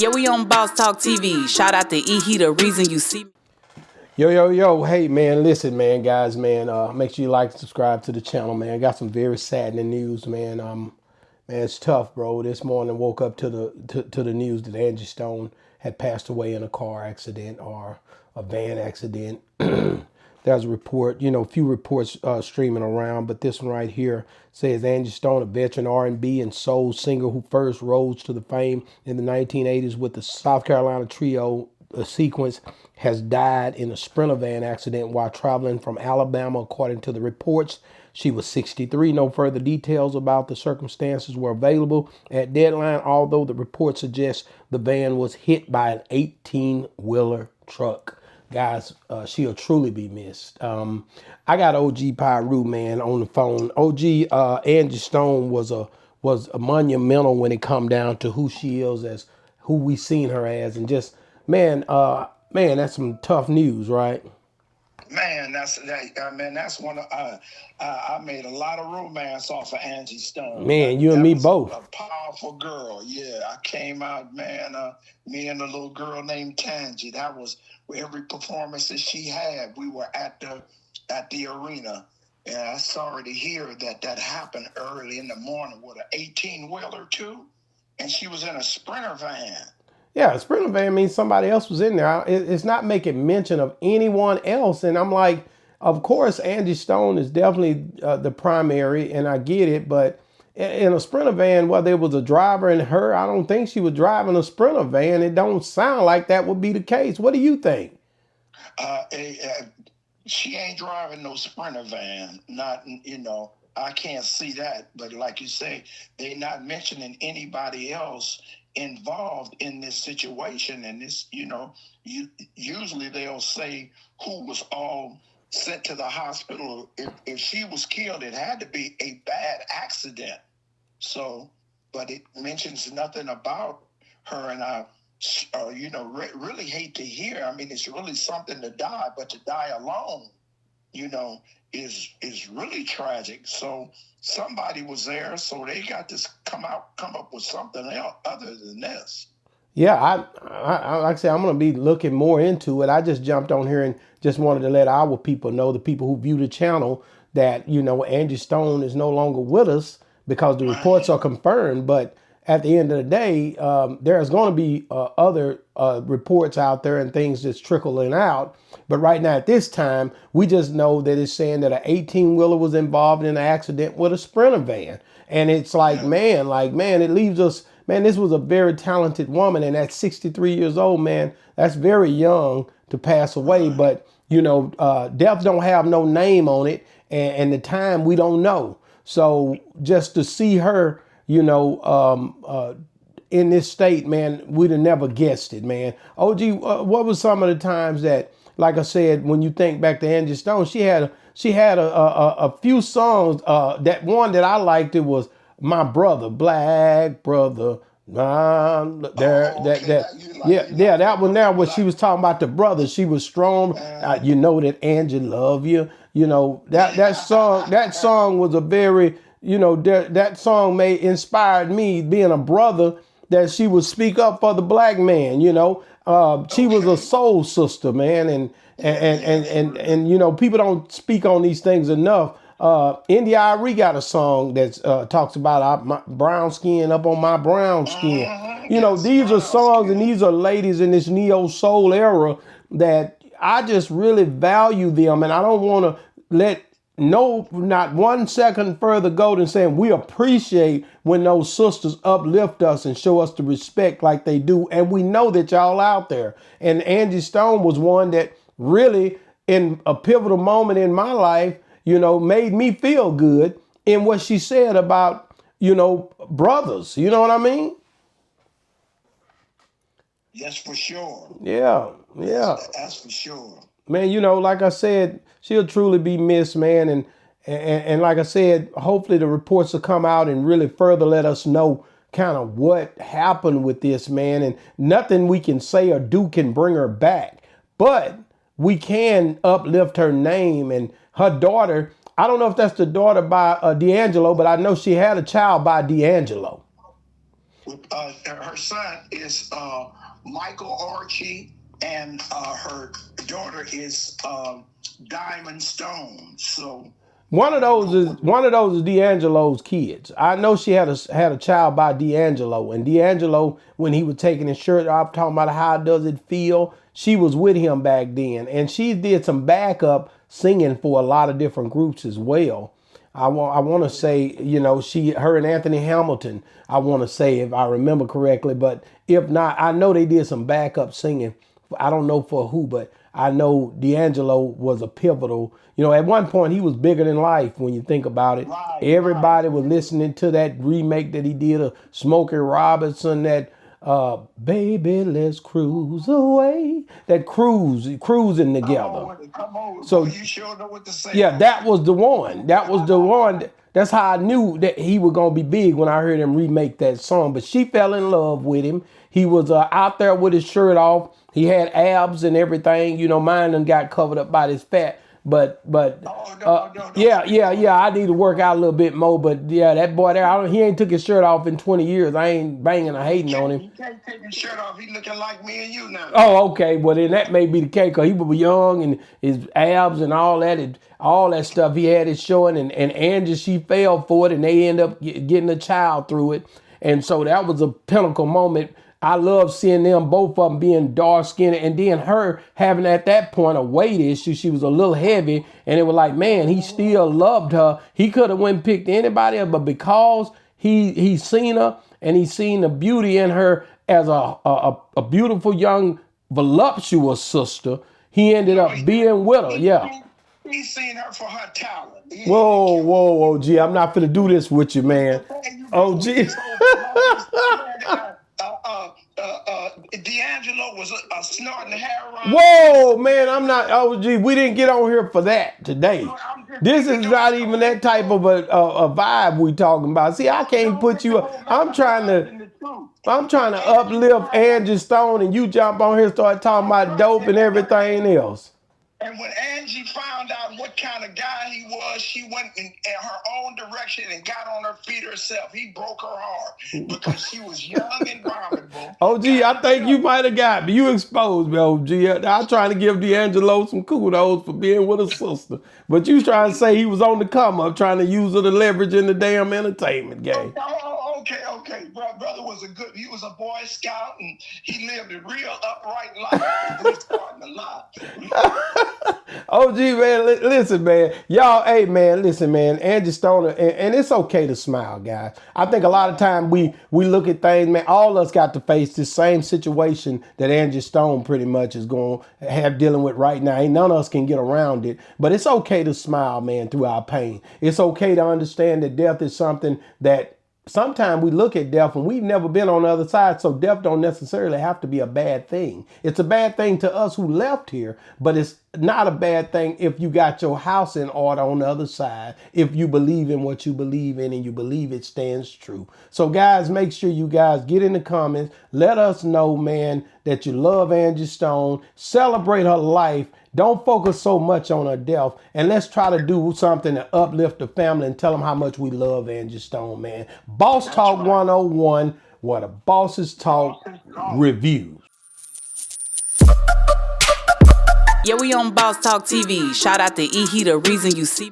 Yeah, we on Boss Talk TV. Shout out to E. He the reason you see me. Yo. Hey, man, listen, man, guys, man, make sure you like and subscribe to the channel, man. Got some very saddening news, man. Man, it's tough, bro. This morning woke up to the news that Angie Stone had passed away in a car accident or a van accident. There's a report, a few reports streaming around, but this one right here says Angie Stone, a veteran R&B and soul singer who first rose to the fame in the 1980s with the South Carolina trio Sequence, has died in a Sprinter van accident while traveling from Alabama, according to the reports. She was 63. No further details about the circumstances were available at deadline, although the report suggests the van was hit by an 18-wheeler truck. Guys, she'll truly be missed. I got OG Pyru, man, on the phone. OG, Angie Stone was a monumental when it come down to who she is, as who we seen her as, and just man, that's some tough news, right? Man, that's one of I made a lot of romance off of Angie Stone. Man, you and me both. A powerful girl. Yeah, I came out, man. Me and a little girl named Tangie. That was every performance that she had. We were at the arena, and I'm sorry to hear that happened early in the morning with an 18-wheeler too, and she was in a Sprinter van. Yeah, a Sprinter van means somebody else was in there. It's not making mention of anyone else. And I'm like, of course, Angie Stone is definitely the primary, and I get it. But in a Sprinter van, whether it was a driver and her, I don't think she was driving a Sprinter van. It don't sound like that would be the case. What do you think? She ain't driving no Sprinter van. Not, I can't see that. But like you say, they not mentioning anybody else involved in this situation. And this, usually they'll say who was all sent to the hospital. If she was killed, it had to be a bad accident. So, but it mentions nothing about her. And I, really hate to hear. I mean, it's really something to die, but to die alone, is really tragic. So somebody was there, so they got to come up with something else other than this. Yeah, I like I said, I'm gonna be looking more into it. I just jumped on here and just wanted to let our people know, the people who view the channel, that Angie Stone is no longer with us because the reports are confirmed. But at the end of the day, there's going to be other reports out there and things that's trickling out. But right now, at this time, we just know that it's saying that an 18-wheeler was involved in an accident with a Sprinter van. And it's like, man, it leaves us, man, this was a very talented woman. And at 63 years old, man, that's very young to pass away. But, death don't have no name on it. And the time, we don't know. So just to see her, in this state, man, we'd have never guessed it, man. OG, what was some of the times that, like I said, when you think back to Angie Stone, she had a few songs. That one that I liked, it was My Brother, Black Brother. That one there, where she was talking about the brothers. She was strong. That Angie love you. That song was a very, that song inspired me, being a brother, that she would speak up for the black man. She was a soul sister, man, and people don't speak on these things enough. India Irie got a song that talks about my brown skin up on my brown skin. These are songs and these are ladies in this neo soul era that I just really value them, and I don't want to let not 1 second further go than saying we appreciate when those sisters uplift us and show us the respect like they do. And we know that y'all out there. And Angie Stone was one that really, in a pivotal moment in my life, made me feel good in what she said about, brothers. You know what I mean? Yes, for sure. Yeah. That's for sure. Man, like I said, she'll truly be missed, man. And like I said, hopefully the reports will come out and really further let us know kind of what happened with this, man. And nothing we can say or do can bring her back. But we can uplift her name and her daughter. I don't know if that's the daughter by D'Angelo, but I know she had a child by D'Angelo. Her son is Michael Archie, and her daughter is Diamond Stone. So one of those is D'Angelo's kids. I know she had a child by D'Angelo, and D'Angelo, when he was taking his shirt off, talking about how does it feel, she was with him back then, and she did some backup singing for a lot of different groups as well. I want to say, her and Anthony Hamilton, I want to say, if I remember correctly, but if not, I know they did some backup singing. I don't know for who, but I know D'Angelo was a pivotal. At one point he was bigger than life when you think about it. Everybody was listening to that remake that he did of Smokey Robinson, that baby, let's cruise away. That cruising together. Come on, So you sure know what to say. yeah, that was the one. That was the one. That's how I knew that he was gonna be big when I heard him remake that song. But she fell in love with him. He was out there with his shirt off. He had abs and everything. Mine done got covered up by this fat. But No. yeah. I need to work out a little bit more. But yeah, that boy there, he ain't took his shirt off in 20 years. I ain't banging or hating on him. He can't take his shirt off. He looking like me and you now. Oh, okay. Well, then that may be the case, because he was young and his abs and all that stuff he had is showing. And Angie, she fell for it, and they end up getting a child through it. And so that was a pinnacle moment. I love seeing them, both of them being dark skinned, and then her having at that point a weight issue. She was a little heavy, and it was like, man, he still loved her. He could have went and picked anybody else, but because he seen her and he seen the beauty in her as a beautiful young voluptuous sister, he ended up being with her. Yeah. He's seen her for her talent. Whoa, OG, I'm not finna do this with you, man. OG. D'Angelo was snorting heroin. Whoa, man, I'm not. OG, we didn't get on here for that today. This is not even that type of a vibe we talking about. See, I can't put you up. I'm trying to uplift Angie Stone, and you jump on here and start talking about dope and everything else. And when Angie found out what kind of guy he was, she went in her own direction and got on her feet herself. He broke her heart because she was young and vulnerable. OG, I think you might have got me. You exposed me, OG. I'm trying to give D'Angelo some kudos for being with a sister. But you trying to say he was on the come up, trying to use her to leverage in the damn entertainment game. Okay. Brother was he was a Boy Scout, and he lived a real upright life. He was starting to lie. OG, man, listen, man. Y'all, hey, man, listen, man. Angie Stone, and it's okay to smile, guys. I think a lot of time we look at things, man. All of us got to face this same situation that Angie Stone pretty much is going to have dealing with right now. Ain't none of us can get around it. But it's okay to smile, man, through our pain. It's okay to understand that death is something that sometimes we look at death and we've never been on the other side, so death don't necessarily have to be a bad thing. It's a bad thing to us who left here, but it's not a bad thing if you got your house in order on the other side, if you believe in what you believe in and you believe it stands true. So guys, make sure you guys get in the comments. Let us know, man, that you love Angie Stone. Celebrate her life. Don't focus so much on her death, and let's try to do something to uplift the family and tell them how much we love Angie Stone, man. Boss Talk 101, where the bosses talk reviews. Yeah, we on Boss Talk TV. Shout out to E. He, the reason you see me.